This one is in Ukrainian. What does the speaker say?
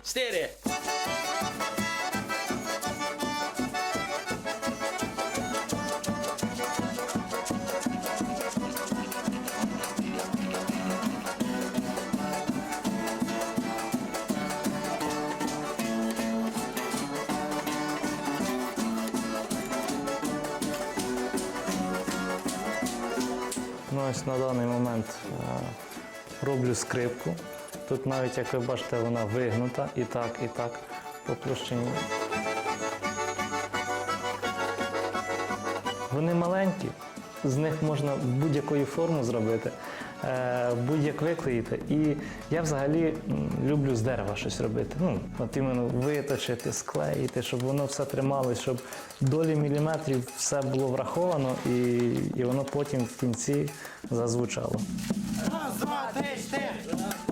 4. Ну, ось на даний момент роблю скрипку. Тут навіть, як ви бачите, вона вигнута і так по площині. Вони маленькі, з них можна будь-якою форму зробити, будь-як виклеїти. І я взагалі люблю з дерева щось робити. Ну, от іменно виточити, склеїти, щоб воно все трималось, щоб долі міліметрів все було враховано і воно потім в кінці зазвучало. Раз, два, три, 4.